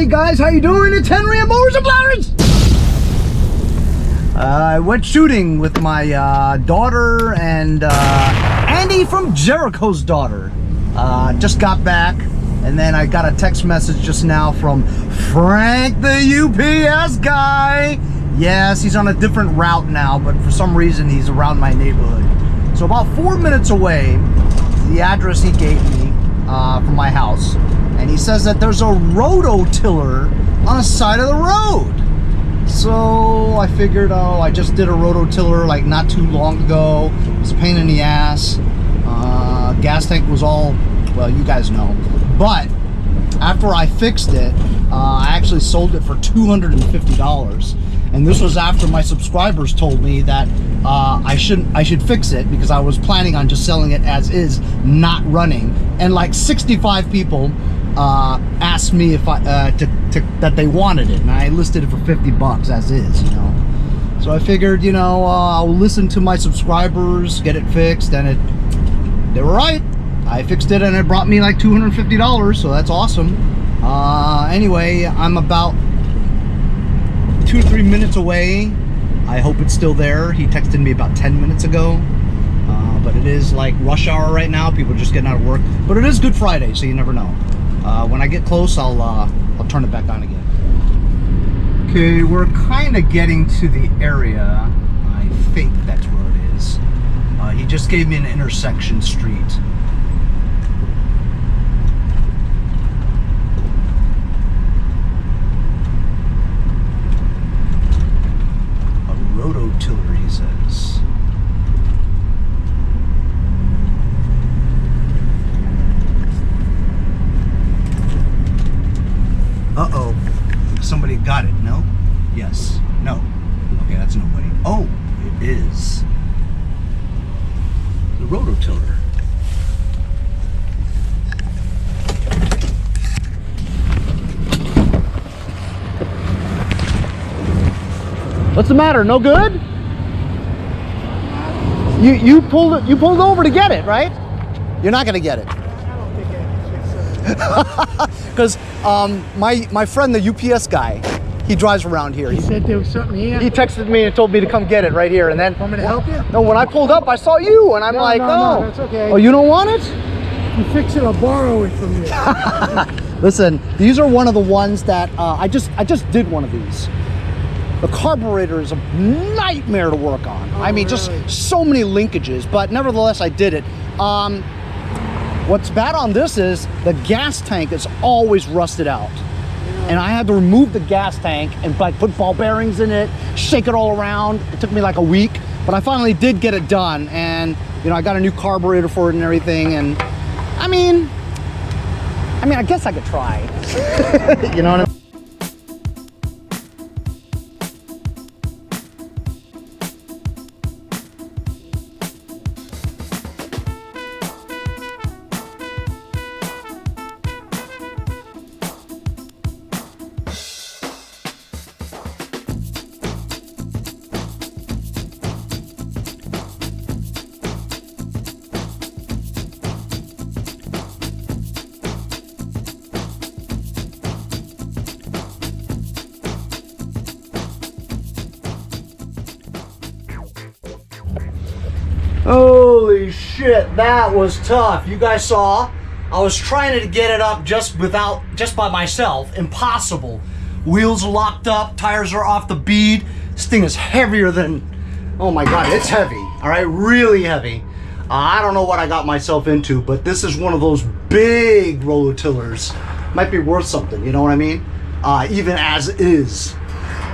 Hey guys, how you doing? It's Henry at Mowers and Blowers. I went shooting with my daughter and Andy from Jericho's daughter. Just got back, and then I got a text message just now from Frank, the UPS guy. Yes, he's on a different route now, but for some reason he's around my neighborhood. So about 4 minutes away, the address he gave me from my house, and he says that there's a rototiller on the side of the road. So I figured, oh, I just did a rototiller like not too long ago. It was a pain in the ass. Gas tank was all, well, you guys know. But after I fixed it, I actually sold it for $250. And this was after my subscribers told me that I should fix it, because I was planning on just selling it as is, not running. And like 65 people asked me if that they wanted it, and I listed it for 50 bucks as is, you know. So I figured, you know, I'll listen to my subscribers, get it fixed, and they were right. I fixed it and it brought me like $250, so that's awesome. Anyway, I'm about 2 or 3 minutes away. I hope it's still there. He texted me about 10 minutes ago. But it is like rush hour right now. People are just getting out of work. But it is Good Friday, so you never know. When I get close, I'll turn it back on again. Okay, we're kind of getting to the area. I think that's where it is. He just gave me an intersection street. Rototiller, he says. Uh-oh. Somebody got it, no? Yes. No. Okay, that's nobody. Oh, it is. The rototiller. What's the matter? No good? You pulled over to get it, right? You're not gonna get it. I don't think I can fix it. Because my friend, the UPS guy, he drives around here. He said there was something here. He texted me and told me to come get it right here, and then. Want me to help you? No, when I pulled up, I saw you, and I'm like, no, oh, that's okay. Oh, you don't want it? You fix it, I'll borrow it from you. Listen, these are one of the ones that I just did one of these. The carburetor is a nightmare to work on. Oh, I mean, really? just so many linkages, but nevertheless, I did it. What's bad on this is the gas tank is always rusted out. Yeah. And I had to remove the gas tank and like put ball bearings in it, shake it all around. It took me like a week, but I finally did get it done. And, you know, I got a new carburetor for it and everything. And I mean, I guess I could try. You know what I mean? Holy shit, that was tough. You guys saw, I was trying to get it up just by myself. Impossible. Wheels are locked up, tires are off the bead. This thing is heavier than, oh my God, it's heavy. All right, really heavy. I don't know what I got myself into, but this is one of those big rototillers. Might be worth something, you know what I mean? Even as is.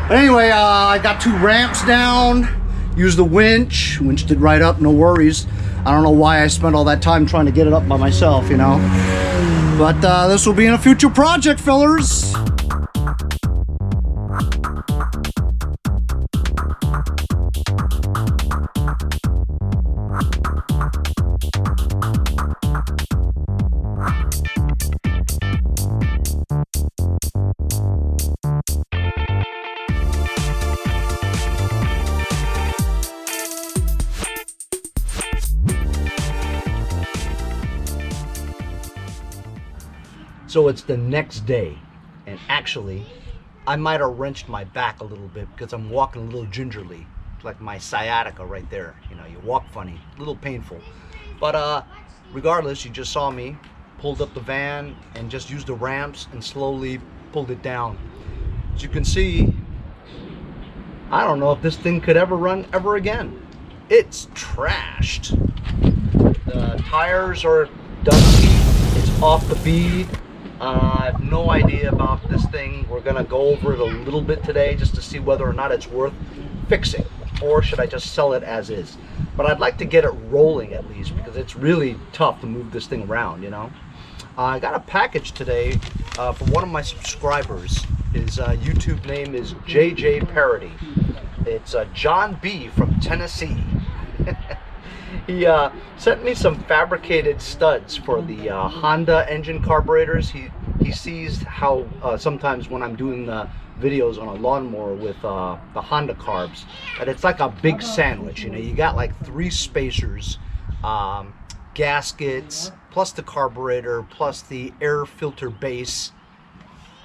But anyway, I got 2 ramps down. Used the winch, winched it right up, no worries. I don't know why I spent all that time trying to get it up by myself, you know. But this will be in a future project, fellers. So it's the next day, And actually, I might have wrenched my back a little bit because I'm walking a little gingerly, like my sciatica right there. You know, you walk funny, a little painful. But regardless, you just saw me pulled up the van and just used the ramps and slowly pulled it down. As you can see, I don't know if this thing could ever run ever again. It's trashed. The tires are dusty. It's off the bead. I have no idea about this thing. We're gonna go over it a little bit today just to see whether or not it's worth fixing, or should I just sell it as is. But I'd like to get it rolling at least, because it's really tough to move this thing around, you know. I got a package today from one of my subscribers. His YouTube name is JJ Parody. It's John B from Tennessee. He sent me some fabricated studs for the Honda engine carburetors. He sees how sometimes when I'm doing the videos on a lawnmower with the Honda carbs, that it's like a big sandwich. You know, you got like 3 spacers, gaskets, plus the carburetor, plus the air filter base.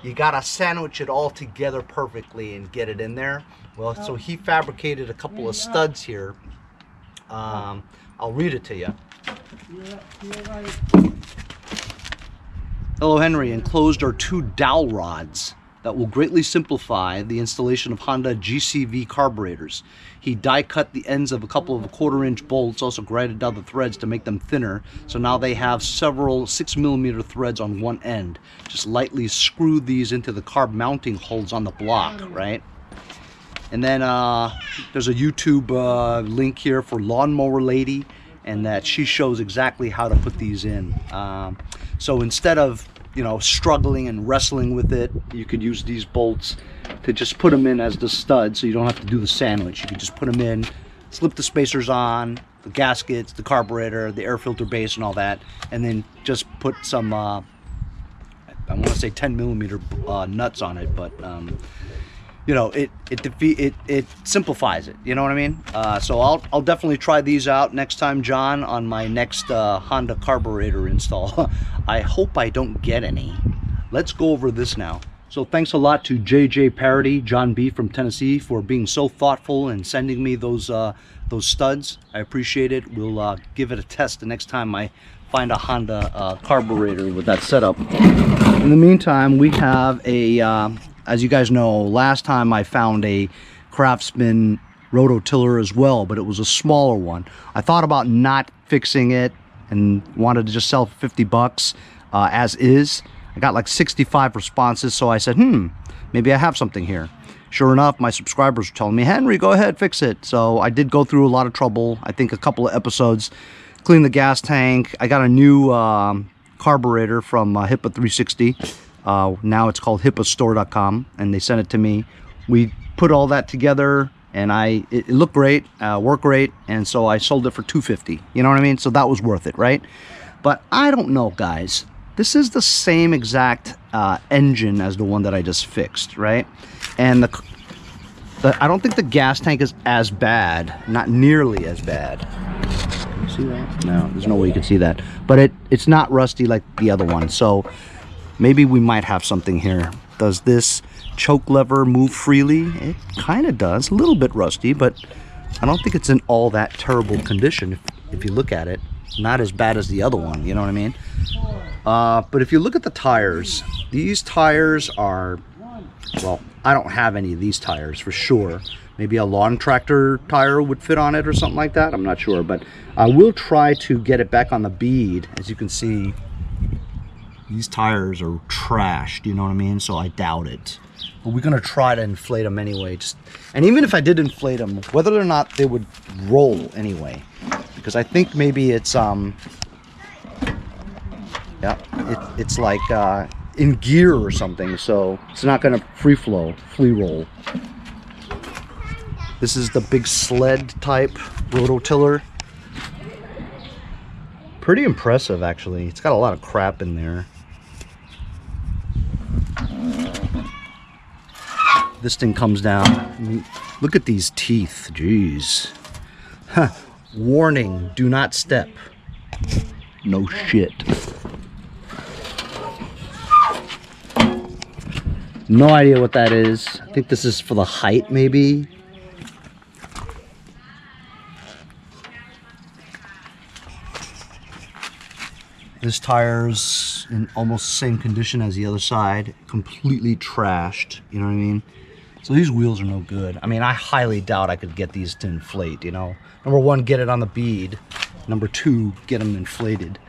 You gotta sandwich it all together perfectly and get it in there. Well, so he fabricated a couple of studs here. I'll read it to you. Hello, Henry. Enclosed are 2 dowel rods that will greatly simplify the installation of Honda GCV carburetors. He die cut the ends of a couple of 1/4-inch bolts, also grinded down the threads to make them thinner, so now they have several 6mm threads on one end. Just lightly screw these into the carb mounting holes on the block, right? And then there's a YouTube link here for Lawnmower Lady, and that she shows exactly how to put these in. So instead of, you know, struggling and wrestling with it, you could use these bolts to just put them in as the stud, so you don't have to do the sandwich. You can just put them in, slip the spacers on, the gaskets, the carburetor, the air filter base and all that, and then just put some, I want to say 10mm nuts on it, but you know, it simplifies it. You know what I mean? So I'll definitely try these out next time, John, on my next Honda carburetor install. I hope I don't get any. Let's go over this now. So thanks a lot to JJ Parody, John B from Tennessee, for being so thoughtful and sending me those studs. I appreciate it. We'll give it a test the next time I find a Honda carburetor with that setup. In the meantime, we have a as you guys know, last time I found a Craftsman Rototiller as well, but it was a smaller one. I thought about not fixing it and wanted to just sell for 50 bucks as is. I got like 65 responses, so I said, maybe I have something here. Sure enough, my subscribers were telling me, Henry, go ahead, fix it. So I did go through a lot of trouble. I think a couple of episodes, clean the gas tank. I got a new carburetor from Hipa 360. Now it's called hipastore.com, and they sent it to me. We put all that together, and it looked great, worked great, and so I sold it for $250. You know what I mean? So that was worth it, right? But I don't know, guys. This is the same exact engine as the one that I just fixed, right? And I don't think the gas tank is as bad, not nearly as bad. Can you see that? No, there's no way you can see that. But it's not rusty like the other one, so maybe we might have something here. Does this choke lever move freely? It kind of does. A little bit rusty, but I don't think it's in all that terrible condition if you look at it. Not as bad as the other one, you know what I mean? But if you look at the tires, these tires are, well, I don't have any of these tires for sure. Maybe a lawn tractor tire would fit on it or something like that. I'm not sure, but I will try to get it back on the bead. As you can see, these tires are trashed, you know what I mean? So I doubt it. But we're gonna try to inflate them anyway. And even if I did inflate them, whether or not they would roll anyway, because I think maybe it's yeah, it's like in gear or something, so it's not gonna free roll. This is the big sled type rototiller. Pretty impressive, actually. It's got a lot of crap in there. This thing comes down. I mean, look at these teeth, jeez. Huh. Warning, do not step. No shit. No idea what that is. I think this is for the height, maybe. This tire's in almost the same condition as the other side, completely trashed, you know what I mean? So these wheels are no good. I mean, I highly doubt I could get these to inflate, you know? Number one, get it on the bead. Number two, get them inflated.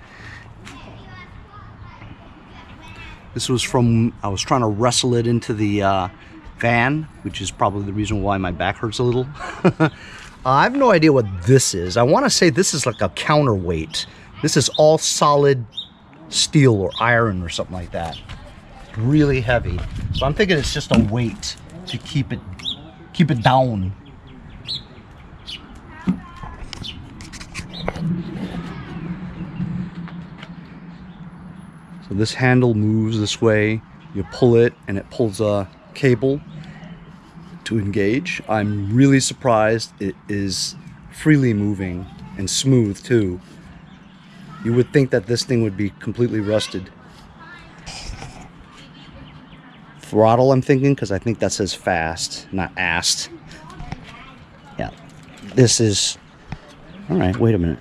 This was from, I was trying to wrestle it into the van, which is probably the reason why my back hurts a little. I have no idea what this is. I want to say this is like a counterweight. This is all solid steel or iron or something like that. Really heavy. So I'm thinking it's just a weight to keep it down. So this handle moves this way. You pull it and it pulls a cable to engage. I'm really surprised it is freely moving and smooth too. You would think that this thing would be completely rusted. Throttle, I'm thinking, because I think that says fast, not ast. Yeah, this is, all right, wait a minute.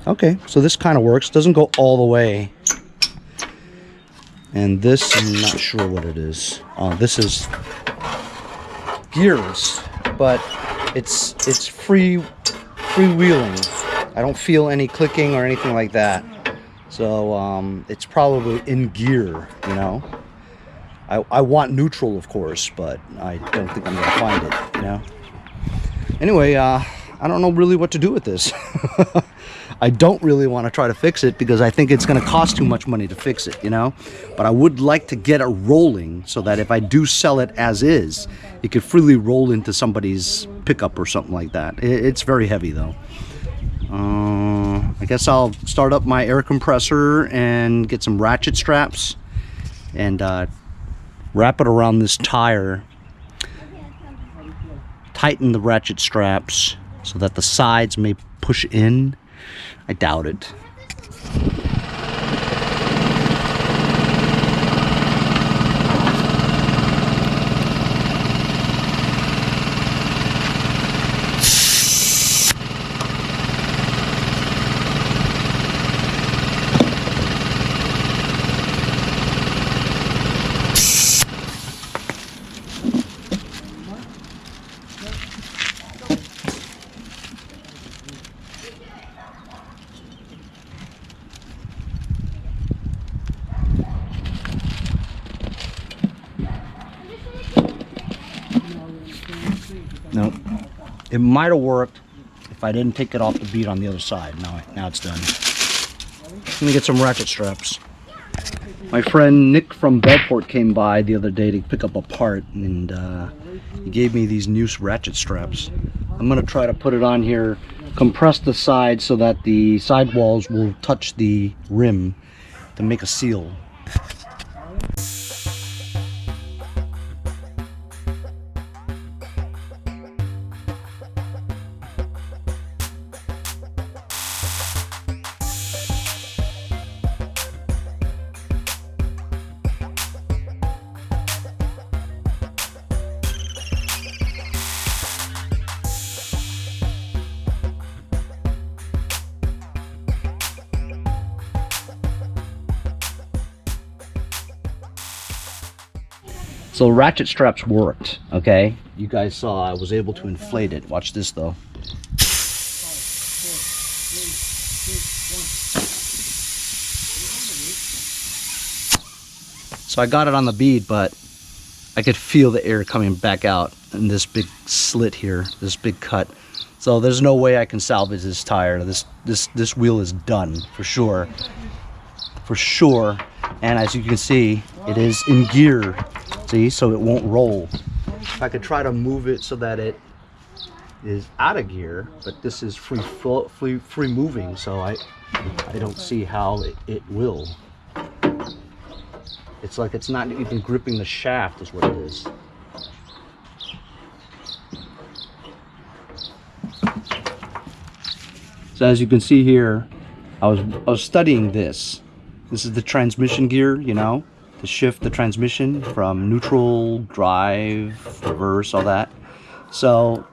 Okay, so this kind of works. Doesn't go all the way. And this, I'm not sure what it is. This is gears, but it's freewheeling. I don't feel any clicking or anything like that. So it's probably in gear, you know. I want neutral, of course, but I don't think I'm gonna find it, you know. Anyway, I don't know really what to do with this. I don't really want to try to fix it because I think it's going to cost too much money to fix it, you know. But I would like to get it rolling so that if I do sell it as is, it could freely roll into somebody's pickup or something like that. It's very heavy though. I guess I'll start up my air compressor and get some ratchet straps and wrap it around this tire. Tighten the ratchet straps so that the sides may push in. I doubt it. Nope. It might have worked if I didn't take it off the bead on the other side. Now it's done. Let me get some ratchet straps. My friend Nick from Belport came by the other day to pick up a part, and he gave me these new ratchet straps. I'm going to try to put it on here, compress the sides so that the sidewalls will touch the rim to make a seal. So ratchet straps worked, okay? You guys saw I was able to inflate it. Watch this though. So I got it on the bead, but I could feel the air coming back out in this big slit here, this big cut. So there's no way I can salvage this tire. This wheel is done for sure. For sure. And as you can see, it is in gear. See, so it won't roll. If I could try to move it so that it is out of gear, but this is free moving, so I don't see how it will. It's like it's not even gripping the shaft is what it is. So as you can see here, I was studying this. This is the transmission gear, you know. to shift the transmission from neutral, drive, reverse, all that. So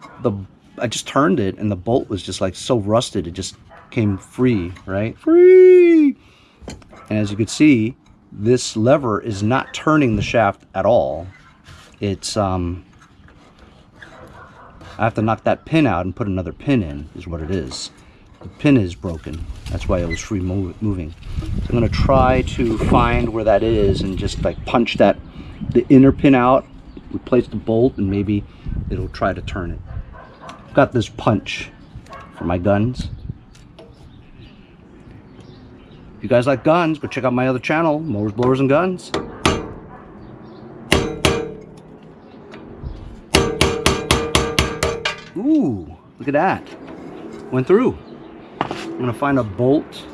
I just turned it and the bolt was just like so rusted, it just came free, right? Free! And as you can see, this lever is not turning the shaft at all. It's, I have to knock that pin out and put another pin in, is what it is. The pin is broken. That's why it was free moving. So I'm gonna try to find where that is and just like punch the inner pin out, replace the bolt, and maybe it'll try to turn it. I've got this punch for my guns. If you guys like guns, go check out my other channel, Mowers, Blowers, and Guns. Ooh, look at that. Went through. I'm gonna find a bolt.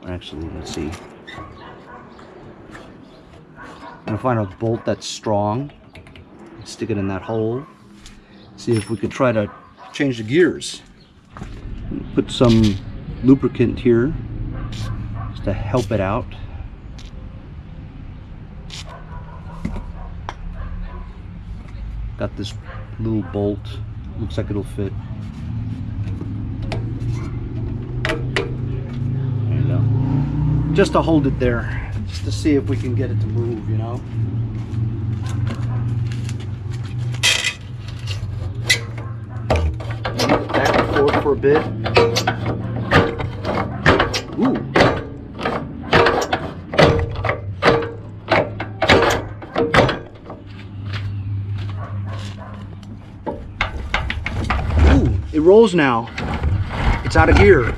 Actually, let's see. I'm gonna find a bolt that's strong. Stick it in that hole. See if we could try to change the gears. Put some lubricant here just to help it out. Got this little bolt. Looks like it'll fit. There you go. Just to hold it there, just to see if we can get it to move, you know. Back and forth for a bit. Ooh. It rolls now. It's out of gear.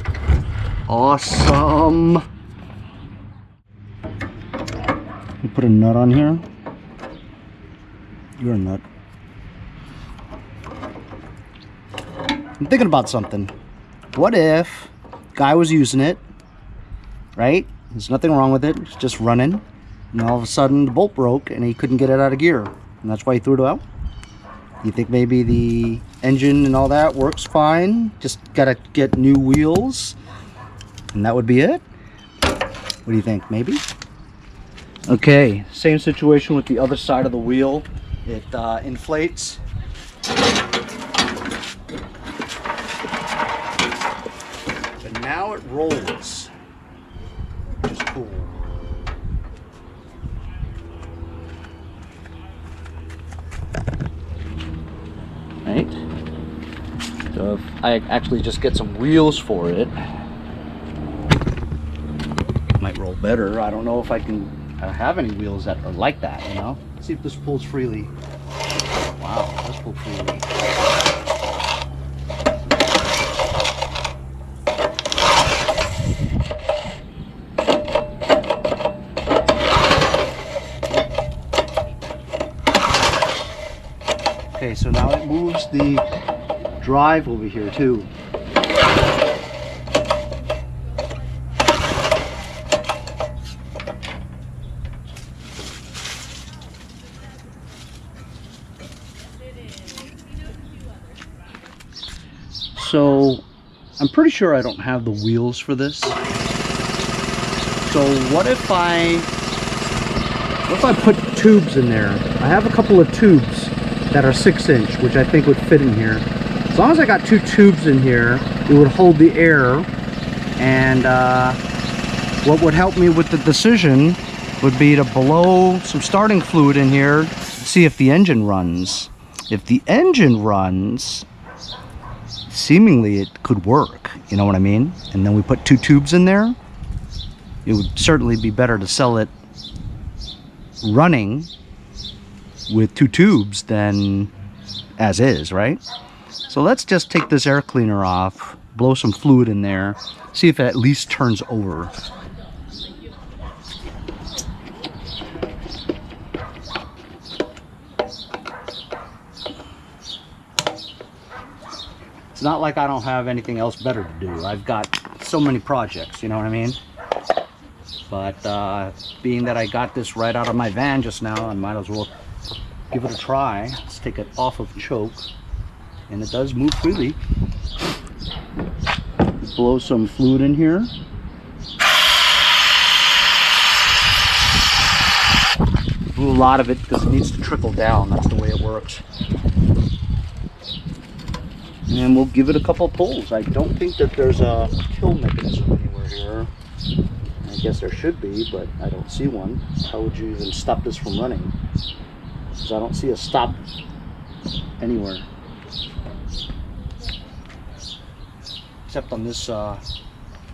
Awesome. You put a nut on here. You're a nut. I'm thinking about something. What if guy was using it, right? There's nothing wrong with it. It's just running. And all of a sudden the bolt broke and he couldn't get it out of gear. And that's why he threw it out. You think maybe the engine and all that works fine? Just gotta get new wheels and that would be it? What do you think? Maybe? Okay, same situation with the other side of the wheel. It inflates. But now it rolls. Which is cool. Right? So if I actually just get some wheels for it, might roll better. I don't know if I can have any wheels that are like that, you know? Let's see if this pulls freely. Wow, it does pull freely. Okay, so now it moves the drive over here too. So I'm pretty sure I don't have the wheels for this. So what if I put tubes in there? I have a couple of tubes that are 6-inch, which I think would fit in here. As long as I got 2 tubes in here, it would hold the air. And what would help me with the decision would be to blow some starting fluid in here, see if the engine runs. If the engine runs, seemingly it could work, you know what I mean? And then we put 2 tubes in there. It would certainly be better to sell it running with 2 tubes than as is, right? So let's just take this air cleaner off, blow some fluid in there, see if it at least turns over. It's not like I don't have anything else better to do. I've got so many projects, you know what I mean? But being that I got this right out of my van just now, I might as well give it a try. Let's take it off of choke. And it does move freely. Blow some fluid in here. blew a lot of it because it needs to trickle down. That's the way it works. And we'll give it a couple of pulls. I don't think that there's a kill mechanism anywhere here. I guess there should be, but I don't see one. How would you even stop this from running? Because I don't see a stop anywhere. Except on this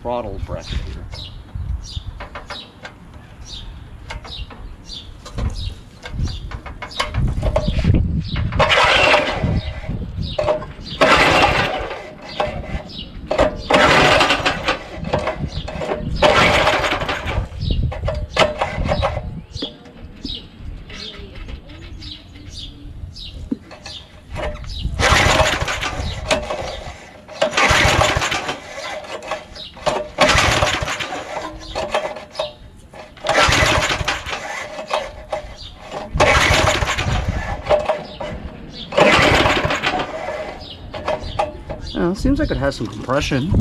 throttle bracket here. Seems like it has some compression.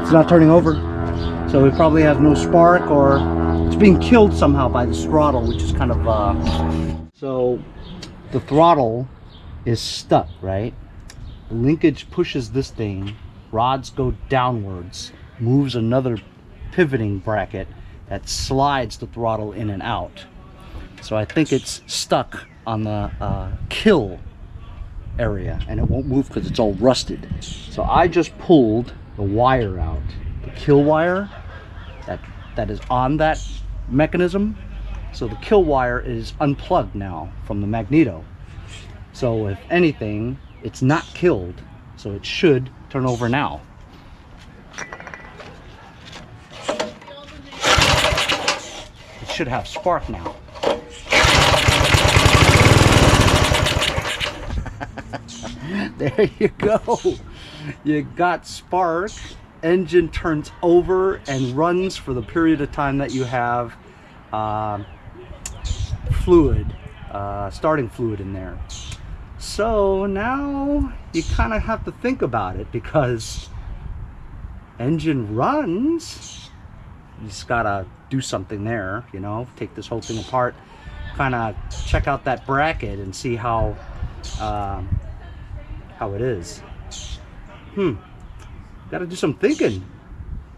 It's not turning over, so it probably has no spark, or it's being killed somehow by this throttle, which is kind of so the throttle is stuck, right? The linkage pushes this thing, rods go downwards, moves another pivoting bracket that slides the throttle in and out. So I think it's stuck on the kill area, and it won't move because it's all rusted. So I just pulled the wire out, the kill wire that is on that mechanism. So the kill wire is unplugged now from the magneto. So if anything, it's not killed, so it should turn over now. It should have spark now. There you go. You got spark, engine turns over and runs for the period of time that you have fluid, starting fluid in there. So now you kind of have to think about it, because engine runs, you just gotta do something there, you know, take this whole thing apart, kind of check out that bracket and see how it is. Gotta do some thinking,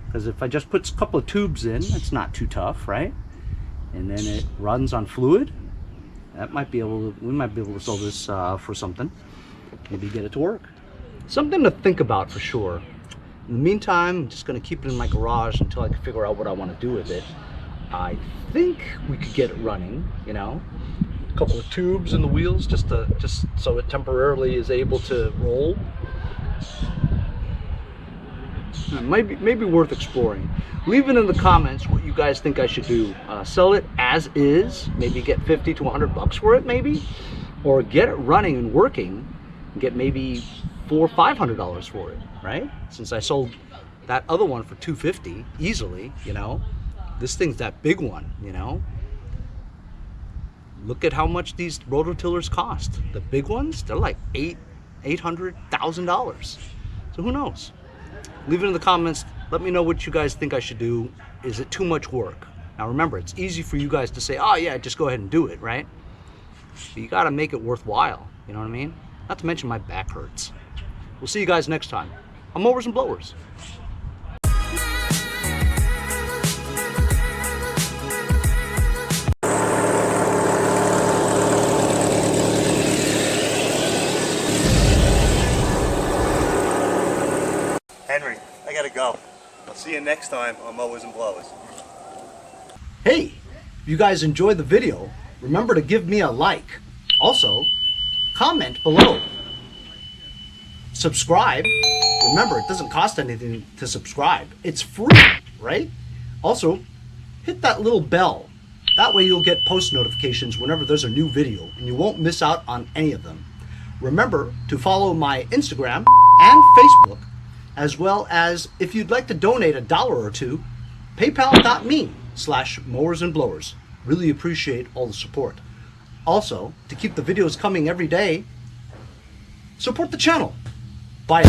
because if I just put a couple of tubes in, it's not too tough, right? And then it runs on fluid. That might be able to, we might be able to sell this for something. Maybe get it to work. Something to think about for sure. In the meantime, I'm just gonna keep it in my garage until I can figure out what I want to do with it. I think we could get it running, you know. A couple of tubes in the wheels just so it temporarily is able to roll. Maybe worth exploring. Leave it in the comments what you guys think I should do. Sell it as is, maybe get 50 to 100 bucks for it, maybe, or get it running and working and get maybe $400 or $500 for it, right? Since I sold that other one for $250 easily, you know, this thing's that big one, you know. Look at how much these rototillers cost. The big ones, they're like $800,000. So who knows? Leave it in the comments. Let me know what you guys think I should do. Is it too much work? Now remember, it's easy for you guys to say, oh yeah, just go ahead and do it, right? But you gotta make it worthwhile, you know what I mean? Not to mention my back hurts. We'll see you guys next time on Mowers and Blowers. Henry, I gotta go. I'll see you next time on Mowers and Blowers. Hey, if you guys enjoyed the video, remember to give me a like. Also, comment below. subscribe. Remember, it doesn't cost anything to subscribe. It's free, right? Also, hit that little bell. That way you'll get post notifications whenever there's a new video and you won't miss out on any of them. Remember to follow my Instagram and Facebook, as well as if you'd like to donate $1 or $2, paypal.me/mowersandblowers. Really appreciate all the support. Also, to keep the videos coming every day, support the channel. Bye.